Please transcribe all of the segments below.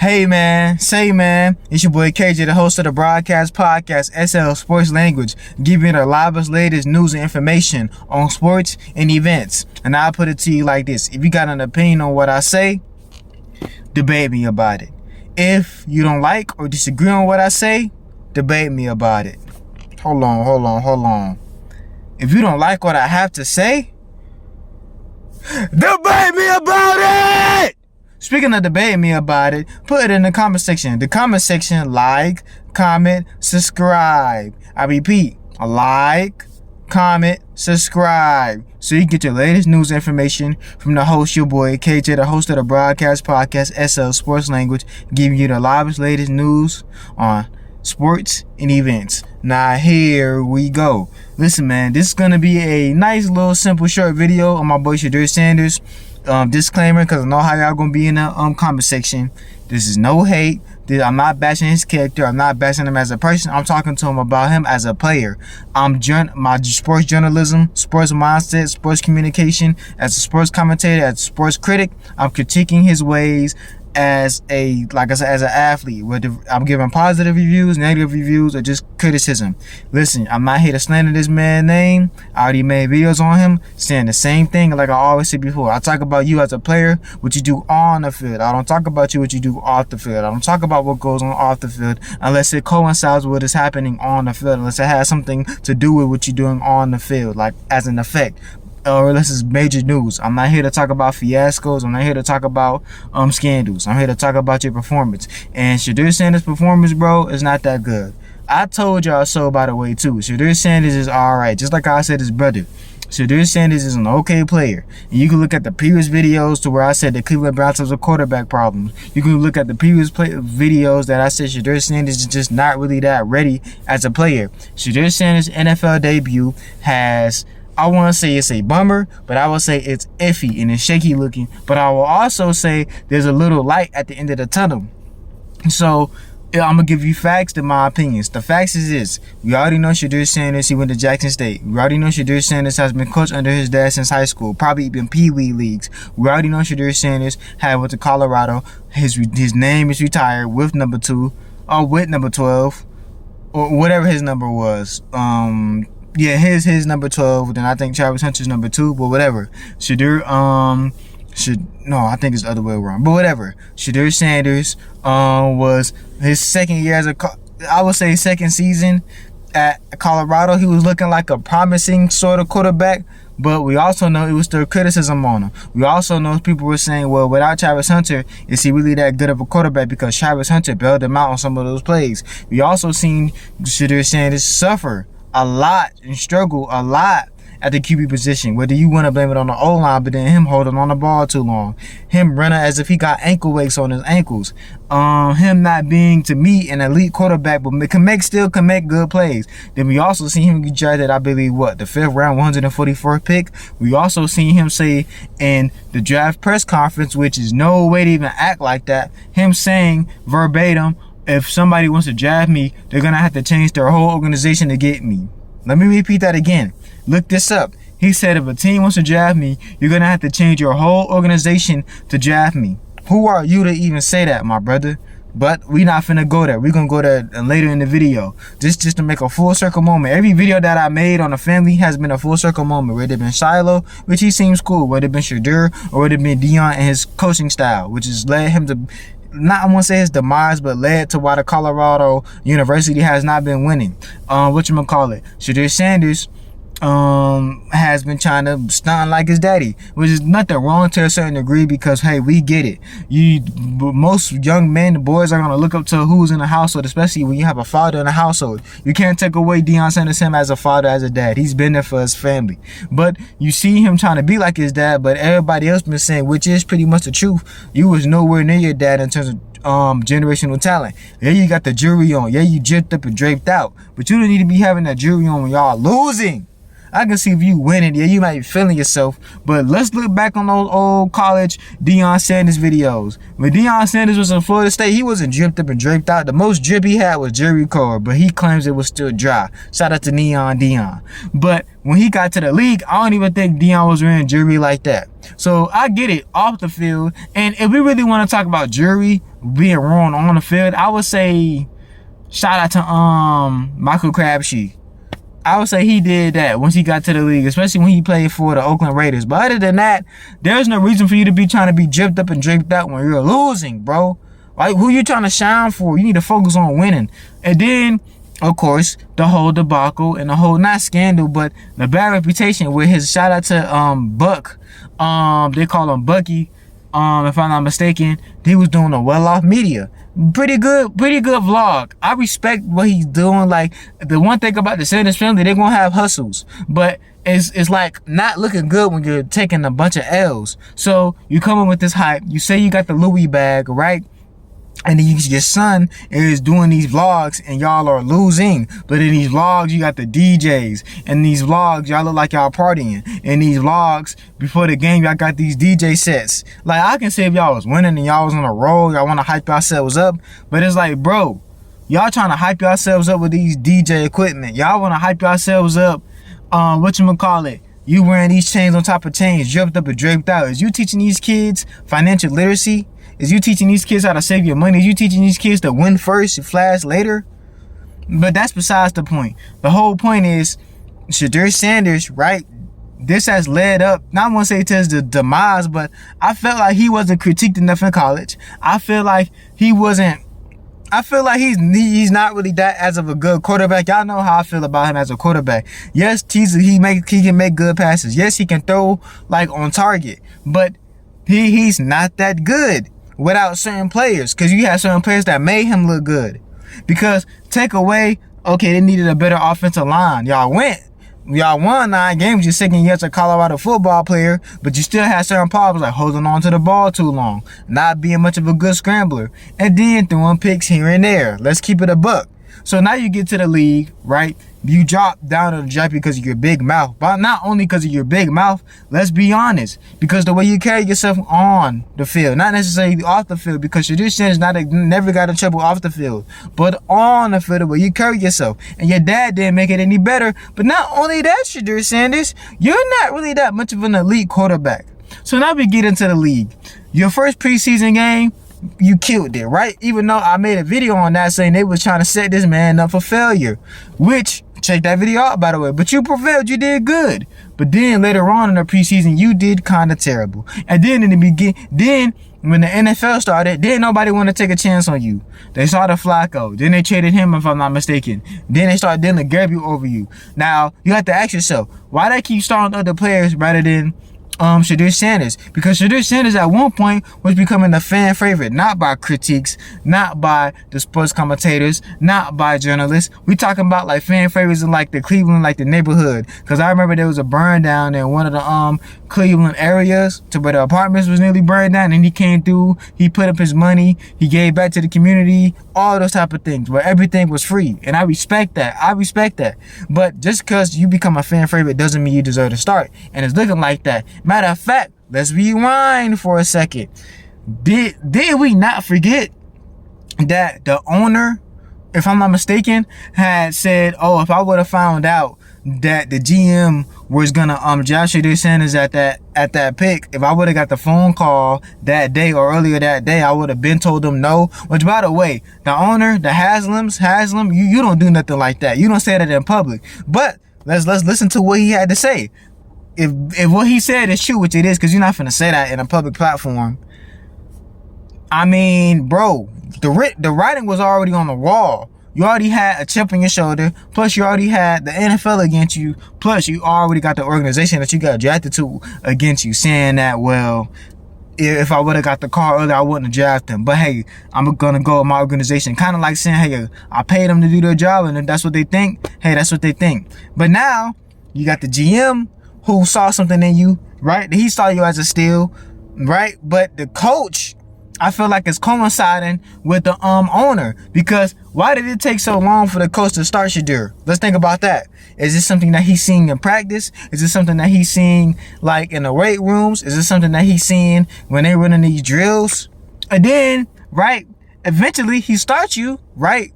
Hey man, say man, it's your boy KJ, the host of the broadcast podcast SL Sports Language, giving you the livest, latest news and information on sports and events. And I'll put it to you like this: if you got an opinion on what I say, debate me about it. If you don't like or disagree on what I say, debate me about it. Hold on. If you don't like what I have to say, debate me about it! Speaking of debating me about it, put it in the comment section. The comment section, like, comment, subscribe. I repeat, like, comment, subscribe. So you can get your latest news information from the host, your boy KJ, the host of the broadcast podcast SL Sports Language, giving you the latest news on sports and events. Now here we go. Listen man, this is going to be a nice little simple short video on my boy Shedeur Sanders. Disclaimer, because I know how y'all gonna be in the comment section. This is no hate. I'm not bashing his character. I'm not bashing him as a person. I'm talking to him about him as a player. My sports journalism, sports mindset, sports communication, as a sports commentator, as a sports critic, I'm critiquing his ways as a, like I said, as an athlete. Whether I'm giving positive reviews, negative reviews, or just criticism. Listen, I'm not here to slander this man's name. I already made videos on him saying the same thing like I always said before. I talk about you as a player, what you do on the field. I don't talk about you what you do off the field. I don't talk about what goes on off the field unless it coincides with what is happening on the field, unless it has something to do with what you're doing on the field, like as an effect. Or this is major news. I'm not here to talk about fiascos. I'm not here to talk about scandals. I'm here to talk about your performance. And Shedeur Sanders' performance, bro, is not that good. I told y'all so, by the way, too. Shedeur Sanders is alright. Just like I said, his brother. Shedeur Sanders is an okay player. And you can look at the previous videos to where I said the Cleveland Browns have a quarterback problem. You can look at the previous videos that I said Shedeur Sanders is just not really that ready as a player. Shedeur Sanders' NFL debut has, I want to say it's a bummer, but I will say it's iffy and it's shaky looking. But I will also say there's a little light at the end of the tunnel. So I'm going to give you facts to my opinions. The facts is this. We already know Shedeur Sanders, he went to Jackson State. We already know Shedeur Sanders has been coached under his dad since high school, probably even Pee-wee leagues. We already know Shedeur Sanders went to Colorado. His name is retired with number 2, or with number 12, or whatever his number was. Yeah, his number 12. Then I think Travis Hunter's number 2, but whatever. I think it's the other way around. But whatever. Shedeur Sanders was his second year second season at Colorado. He was looking like a promising sort of quarterback, but we also know it was still criticism on him. We also know people were saying, well, without Travis Hunter, is he really that good of a quarterback? Because Travis Hunter bailed him out on some of those plays. We also seen Shedeur Sanders suffer a lot and struggle a lot at the QB position. Whether you want to blame it on the O-line, but then him holding on the ball too long, him running as if he got ankle weights on his ankles, him not being, to me, an elite quarterback, but can make good plays. Then we also see him get drafted, I believe, the 5th round, 144th pick. We also seen him say in the draft press conference, which is no way to even act like that, him saying verbatim, if somebody wants to draft me, they're going to have to change their whole organization to get me. Let me repeat that again. Look this up. He said if a team wants to draft me, you're going to have to change your whole organization to draft me. Who are you to even say that, my brother? But we not finna go there. We're going to go there later in the video. Just to make a full circle moment. Every video that I made on the family has been a full circle moment. Whether it been Shiloh, which he seems cool. Whether it been Shedeur, or whether it been Dion and his coaching style, which has led him to, not I want to say his demise, but led to why the Colorado University has not been winning. Shedeur Sanders has been trying to stunt like his daddy, which is nothing wrong to a certain degree, because hey, we get it. Most young men, the boys, are gonna look up to who's in the household, especially when you have a father in the household. You can't take away Deion Sanders him as a father, as a dad. He's been there for his family. But you see him trying to be like his dad, but everybody else been saying, which is pretty much the truth, you was nowhere near your dad in terms of generational talent. Yeah, you got the jury on. Yeah, you dripped up and draped out, but you don't need to be having that jury on when y'all losing. I can see if you winning, yeah, you might be feeling yourself, but let's look back on those old college Deion Sanders videos. When Deion Sanders was in Florida State, he wasn't dripped up and draped out. The most drip he had was Jerry Cord, but he claims it was still dry. Shout out to Neon Deion. But when he got to the league, I don't even think Deion was wearing jewelry like that. So I get it, off the field. And if we really want to talk about jewelry, being wrong on the field, I would say shout out to Michael Crabtree. I would say he did that once he got to the league, especially when he played for the Oakland Raiders. But other than that, there's no reason for you to be trying to be dripped up and draped out when you're losing, bro. Like, who you trying to shine for? You need to focus on winning. And then, of course, the whole debacle and the whole, not scandal, but the bad reputation with his shout out to Buck. They call him Bucky. If I'm not mistaken, he was doing a well-off media. Pretty good vlog. I respect what he's doing. Like, the one thing about the Sanders family, they're gonna have hustles, but it's like not looking good when you're taking a bunch of L's. So you come in with this hype, you say you got the Louis bag, right? And then your son is doing these vlogs and y'all are losing. But in these vlogs, you got the DJs. And these vlogs, y'all look like y'all partying. In these vlogs, before the game, y'all got these DJ sets. Like, I can say if y'all was winning and y'all was on a roll, y'all want to hype yourselves up. But it's like, bro, y'all trying to hype yourselves up with these DJ equipment. Y'all want to hype yourselves up, whatchamacallit, you wearing these chains on top of chains, dripped up and draped out. Is you teaching these kids financial literacy? Is you teaching these kids how to save your money? Is you teaching these kids to win first and flash later? But that's besides the point. The whole point is Shedeur Sanders, right? This has led up, not want to say to his demise, but I felt like he wasn't critiqued enough in college. I feel like he's not really that as of a good quarterback. Y'all know how I feel about him as a quarterback. Yes, he can make good passes. Yes, he can throw like on target, but he's not that good without certain players, because you have certain players that made him look good. Because take away, okay, they needed a better offensive line. Y'all won 9 games. You're second year as a Colorado football player, but you still had certain problems like holding on to the ball too long, not being much of a good scrambler, and then throwing picks here and there. Let's keep it a buck. So now you get to the league, right? You drop down to the draft because of your big mouth. But not only because of your big mouth, let's be honest. Because the way you carry yourself on the field, not necessarily off the field, because Shedeur Sanders never got in trouble off the field, but on the field, the way you carry yourself. And your dad didn't make it any better. But not only that, Shedeur Sanders, you're not really that much of an elite quarterback. So now we get into the league. Your first preseason game, you killed it, right? Even though I made a video on that saying they was trying to set this man up for failure, which, check that video out, by the way. But you prevailed, you did good. But then later on in the preseason, you did kind of terrible. And then in the beginning, when the NFL started, then nobody want to take a chance on you. They started Flacco. Then they traded him, if I'm not mistaken. Then they started Dylan Gabriel over you. Now, you have to ask yourself, why they keep starting other players rather than Shedeur Sanders? Because Shedeur Sanders at one point was becoming a fan favorite, not by critiques, not by the sports commentators, not by journalists. We talking about like fan favorites in like the Cleveland, like the neighborhood. Because I remember there was a burn down in one of the Cleveland areas to where the apartments was nearly burned down, and he came through, he put up his money, he gave back to the community, all those type of things where everything was free. And I respect that. But just because you become a fan favorite doesn't mean you deserve to start. And it's looking like that. Matter of fact, let's rewind for a second. Did we not forget that the owner, if I'm not mistaken, had said, oh, if I would have found out that the GM was gonna draft Shedeur Sanders at that pick, if I would have got the phone call that day or earlier that day, I would have been told them no. Which, by the way, the owner, the Haslam, you don't do nothing like that. You don't say that in public. But let's listen to what he had to say. If what he said is true, which it is, because you're not finna say that in a public platform. I mean, bro, the writing was already on the wall. You already had a chip on your shoulder, plus you already had the NFL against you, plus you already got the organization that you got drafted to against you, saying that, well, if I would have got the call earlier, I wouldn't have drafted him. But hey, I'm gonna go with my organization. Kind of like saying, hey, I paid them to do their job, and if that's what they think, hey, that's what they think. But now, you got the GM who saw something in you, right? He saw you as a steal, right? But the coach, I feel like it's coinciding with the owner, because why did it take so long for the coach to start Shedeur? Let's think about that. Is this something that he's seeing in practice? Is this something that he's seeing like in the weight rooms? Is this something that he's seeing when they running these drills? And then, right, eventually he starts you, right?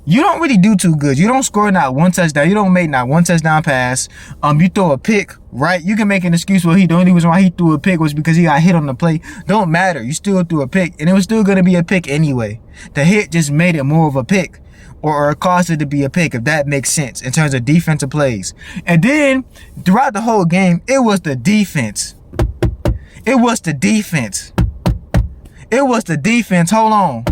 you don't really do too good. You don't score not one touchdown. You don't make not one touchdown pass. You throw a pick, right? You can make an excuse. Well, the only reason why he threw a pick was because he got hit on the play. Don't matter. You still threw a pick, and it was still going to be a pick anyway. The hit just made it more of a pick, or caused it to be a pick, if that makes sense in terms of defensive plays. And then throughout the whole game, it was the defense. It was the defense. It was the defense. Hold on.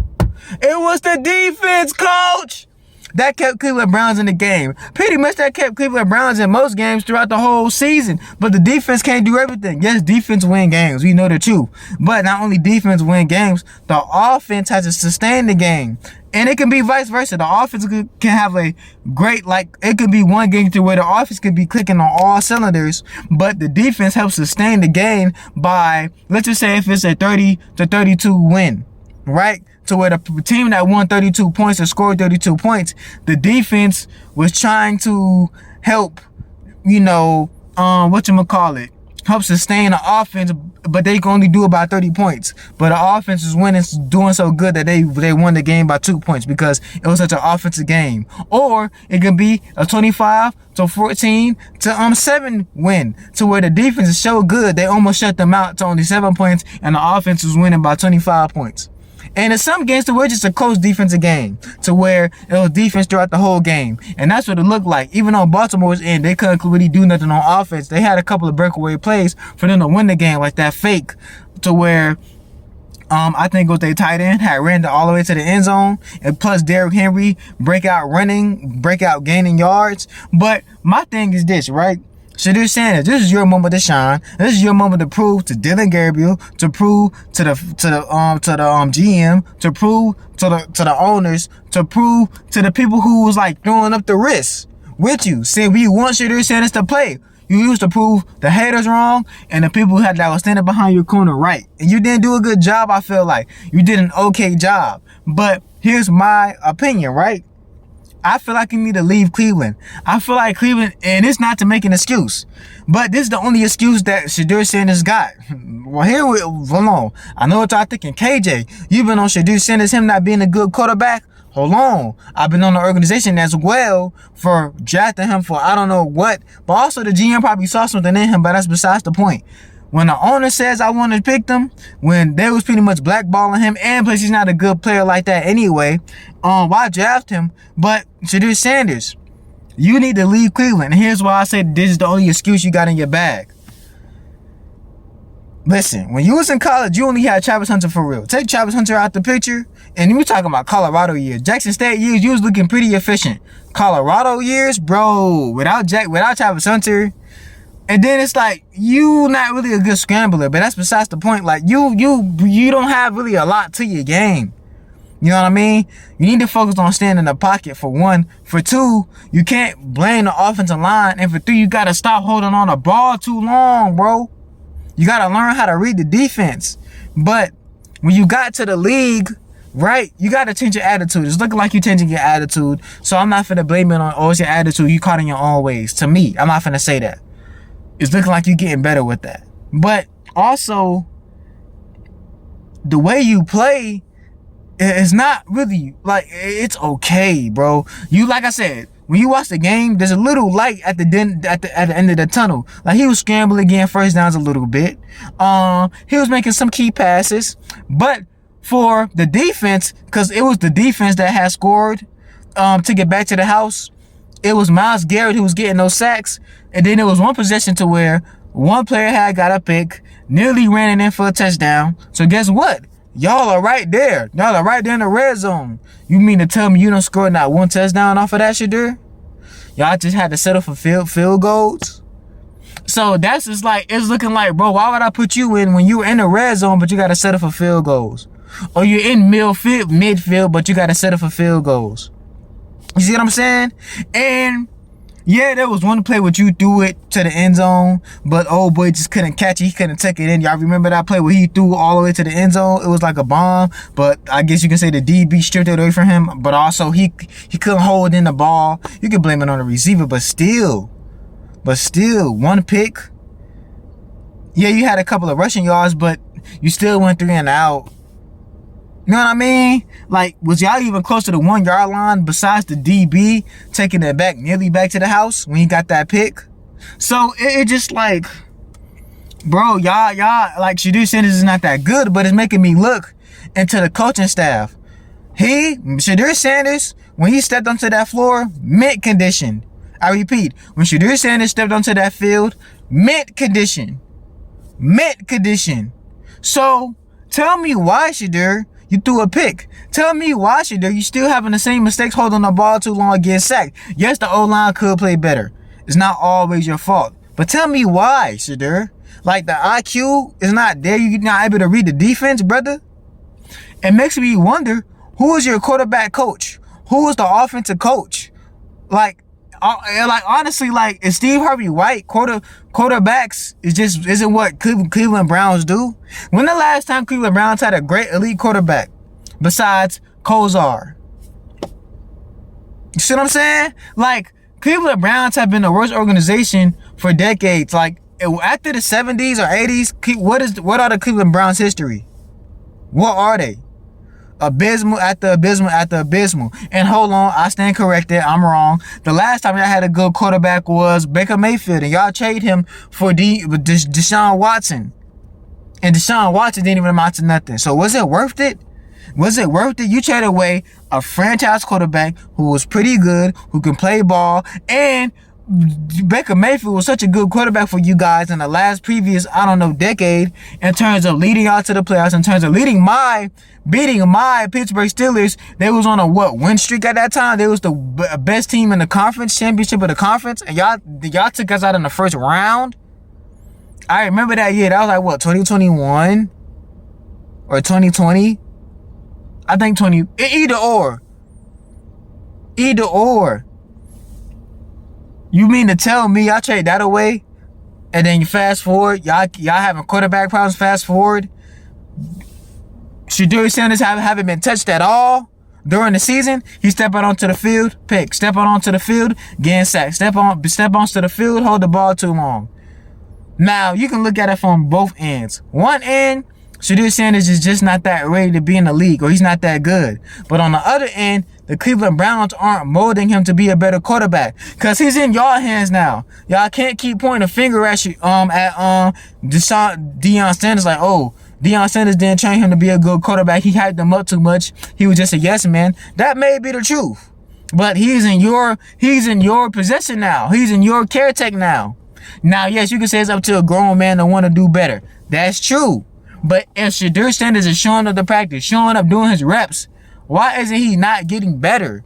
It was the defense, coach, that kept Cleveland Browns in the game. Pretty much that kept Cleveland Browns in most games throughout the whole season. But the defense can't do everything. Yes, defense win games. We know the truth. But not only defense win games, the offense has to sustain the game. And it can be vice versa. The offense can have a great, it could be one game to where the offense could be clicking on all cylinders, but the defense helps sustain the game by, let's just say if it's a 30-32 win, right? To where the team that won 32 points or scored 32 points, the defense was trying to help, help sustain the offense, but they can only do about 30 points. But the offense is winning, doing so good that they won the game by 2 points because it was such an offensive game. Or it could be a 25-14-7 win, to where the defense is so good they almost shut them out to only 7 points, and the offense was winning by 25 points. And in some games, to where it's just a close defensive game, to where it was defense throughout the whole game. And that's what it looked like. Even though Baltimore was in, they couldn't really do nothing on offense. They had a couple of breakaway plays for them to win the game, like that fake, to where I think it was their tight end had ran all the way to the end zone, and plus Derrick Henry breakout gaining yards. But my thing is this, right? Shedeur Sanders, this is your moment to shine. This is your moment to prove to Dylan Gabriel, to prove to the GM, to prove to the owners, to prove to the people who was throwing up the risk with you, saying we want Shedeur Sanders to play. You used to prove the haters wrong and the people that was standing behind your corner right. And you didn't do a good job. I feel like you did an okay job. But here's my opinion, right? I feel like you need to leave Cleveland. I feel like Cleveland, and it's not to make an excuse, but this is the only excuse that Shedeur Sanders got. Well, hold on. I know what y'all thinking. KJ, you've been on Shedeur Sanders, him not being a good quarterback. Hold on. I've been on the organization as well for drafting him for I don't know what, but also the GM probably saw something in him, but that's besides the point. When the owner says I want to pick them, when they was pretty much blackballing him, and plus he's not a good player like that anyway, why draft him? But Shedeur Sanders, you need to leave Cleveland. And here's why I say this is the only excuse you got in your bag. Listen, when you was in college, you only had Travis Hunter for real. Take Travis Hunter out the picture, and you were talking about Colorado years. Jackson State years, you was looking pretty efficient. Colorado years, bro, without Travis Hunter. And then it's you not really a good scrambler, but that's besides the point. You don't have really a lot to your game. You know what I mean? You need to focus on staying in the pocket, for one. For two, you can't blame the offensive line. And for three, you got to stop holding on the ball too long, bro. You got to learn how to read the defense. But when you got to the league, right, you got to change your attitude. It's looking like you're changing your attitude. So I'm not finna blame it on, it's your attitude. You caught in your own ways. To me, I'm not finna say that. It's looking like you're getting better with that. But also, the way you play is not really, it's okay, bro. You, like I said, when you watch the game, there's a little light at the end of the tunnel. He was scrambling again, first downs a little bit. He was making some key passes. But for the defense, because it was the defense that had scored to get back to the house, it was Myles Garrett who was getting those sacks. And then there was one possession to where one player had got a pick, nearly ran it in for a touchdown. So guess what? Y'all are right there. Y'all are right there in the red zone. You mean to tell me you don't score not one touchdown off of that, Shedeur? Y'all just had to settle for field goals? So that's just it's looking like, bro, why would I put you in when you're in the red zone, but you got to settle for field goals? Or you're in midfield, but you got to settle for field goals. You see what I'm saying? And yeah, there was one play where you threw it to the end zone, but old boy just couldn't catch it. He couldn't take it in. Y'all remember that play where he threw all the way to the end zone? It was like a bomb, but I guess you can say the DB stripped it away from him, but also he couldn't hold in the ball. You can blame it on the receiver, but still, one pick. Yeah, you had a couple of rushing yards, but you still went 3 and out. You know what I mean? Like, was y'all even close to the 1 yard line besides the DB taking it back, nearly back to the house when he got that pick? So it just like, bro, y'all, like Shedeur Sanders is not that good, but it's making me look into the coaching staff. Shedeur Sanders, when he stepped onto that floor, mint condition. I repeat, when Shedeur Sanders stepped onto that field, mint condition. Mint condition. So, tell me why, Shedeur, you threw a pick. Tell me why, Shedeur, you still having the same mistakes holding the ball too long, getting sacked. Yes, the O-line could play better. It's not always your fault. But tell me why, Shedeur. Like, the IQ is not there. You're not able to read the defense, brother. It makes me wonder, who is your quarterback coach? Who is the offensive coach? Like honestly, like, is Steve Harvey White quarterbacks isn't what Cleveland Browns do? When the last time Cleveland Browns had a great elite quarterback besides Kozar? You see what I'm saying? Like, Cleveland Browns have been the worst organization for decades. Like, after the 70s or 80s, what are the Cleveland Browns' history? What are they? Abysmal after abysmal after abysmal. And hold on, I stand corrected. I'm wrong. The last time y'all had a good quarterback was Baker Mayfield, and y'all traded him for Deshaun Watson. And Deshaun Watson didn't even amount to nothing. So was it worth it? Was it worth it? You traded away a franchise quarterback who was pretty good, who can play ball, and Baker Mayfield was such a good quarterback for you guys in the previous decade, in terms of leading out to the playoffs, in terms of beating my Pittsburgh Steelers. They was on a win streak at that time. They was the best team in the conference, championship of the conference, and y'all took us out in the first round. I remember that year. That was like 2021 or 2020. I think either or. You mean to tell me y'all trade that away, and then you fast forward, y'all having quarterback problems? Fast forward, Shedeur Sanders haven't been touched at all during the season. He's stepping onto the field, pick. Stepping onto the field, getting sacked. Step onto the field, hold the ball too long. Now you can look at it from both ends. One end, Shedeur Sanders is just not that ready to be in the league, or he's not that good. But on the other end, the Cleveland Browns aren't molding him to be a better quarterback, because he's in y'all hands now. Y'all can't keep pointing a finger at Deion Sanders like, oh, Deion Sanders didn't train him to be a good quarterback. He hyped him up too much. He was just a yes man. That may be the truth, but he's in your possession now. He's in your caretaker now. Now, yes, you can say it's up to a grown man to want to do better. That's true. But if Shedeur Sanders is showing up to practice, showing up doing his reps, why isn't he not getting better?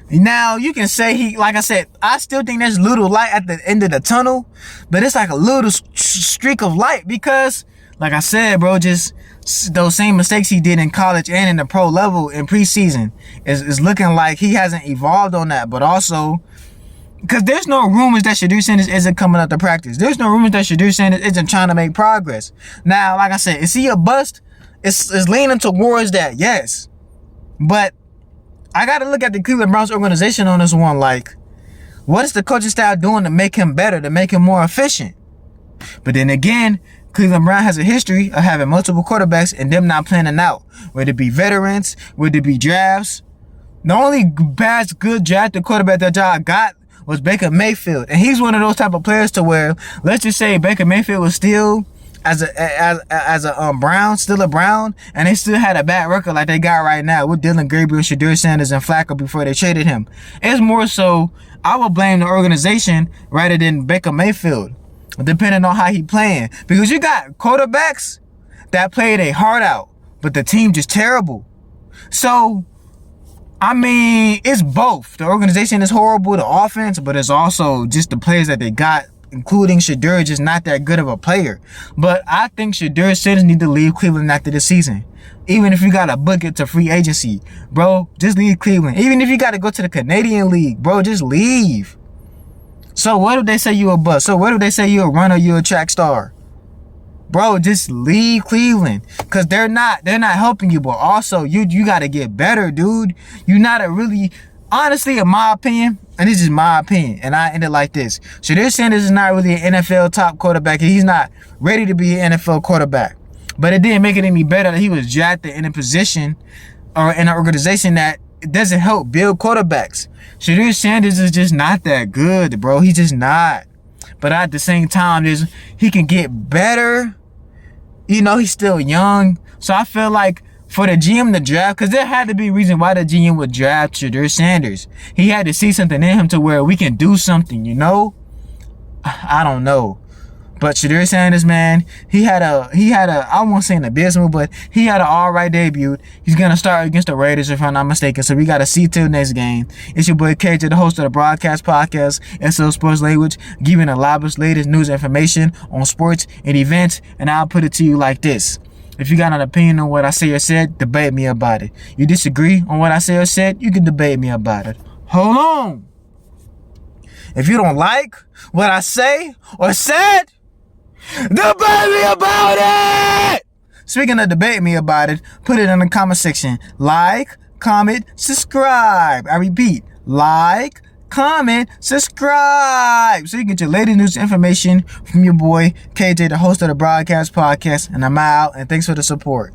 Now, you can say like I said, I still think there's little light at the end of the tunnel, but it's like a little streak of light because, like I said, bro, just those same mistakes he did in college and in the pro level in preseason is looking like he hasn't evolved on that. But also, because there's no rumors that Shedeur Sanders isn't coming up to practice. There's no rumors that Shedeur Sanders isn't trying to make progress. Now, like I said, is he a bust? It's leaning towards that, yes. But I got to look at the Cleveland Browns organization on this one. Like, what is the coaching staff doing to make him better, to make him more efficient? But then again, Cleveland Brown has a history of having multiple quarterbacks and them not planning out. Whether it be veterans, whether it be drafts. The only good drafted quarterback that y'all got was Baker Mayfield, and he's one of those type of players to where, let's just say Baker Mayfield was still as a Brown, still a Brown, and they still had a bad record like they got right now with Dylan Gabriel, Shedeur Sanders, and Flacco before they traded him. It's more so I would blame the organization rather than Baker Mayfield, depending on how he playing, because you got quarterbacks that play their heart out, but the team just terrible. So, I mean, it's both. The organization is horrible, the offense, but it's also just the players that they got, including Shedeur, just not that good of a player. But I think Shedeur Sanders need to leave Cleveland after this season. Even if you got to book it to free agency, bro, just leave Cleveland. Even if you got to go to the Canadian League, bro, just leave. So what if they say you a bust? So what if they say you a runner, you a track star? Bro, just leave Cleveland, because they're not helping you. But also, you got to get better, dude. You're not a really, honestly, in my opinion, and this is my opinion, and I end it like this. Shedeur Sanders is not really an NFL top quarterback. He's not ready to be an NFL quarterback. But it didn't make it any better that he was drafted in a position or in an organization that doesn't help build quarterbacks. Shedeur Sanders is just not that good, bro. He's just not. But at the same time, he can get better. You know, he's still young. So I feel like for the GM to draft, because there had to be a reason why the GM would draft Shedeur Sanders. He had to see something in him to where we can do something, you know? I don't know. But Shedeur Sanders, man, he had a I won't say an abysmal, but he had an alright debut. He's gonna start against the Raiders if I'm not mistaken. So we gotta see till next game. It's your boy KJ, the host of the Broadcast Podcast, SO Sports Language, giving the latest news information on sports and events. And I'll put it to you like this. If you got an opinion on what I say or said, debate me about it. You disagree on what I say or said, you can debate me about it. Hold on. If you don't like what I say or said, debate me about it! Speaking of debate me about it, put it in the comment section. Like, comment, subscribe. I repeat, like, comment, subscribe. So you get your latest news information from your boy, KJ, the host of the Broadcast Podcast. And I'm out, and thanks for the support.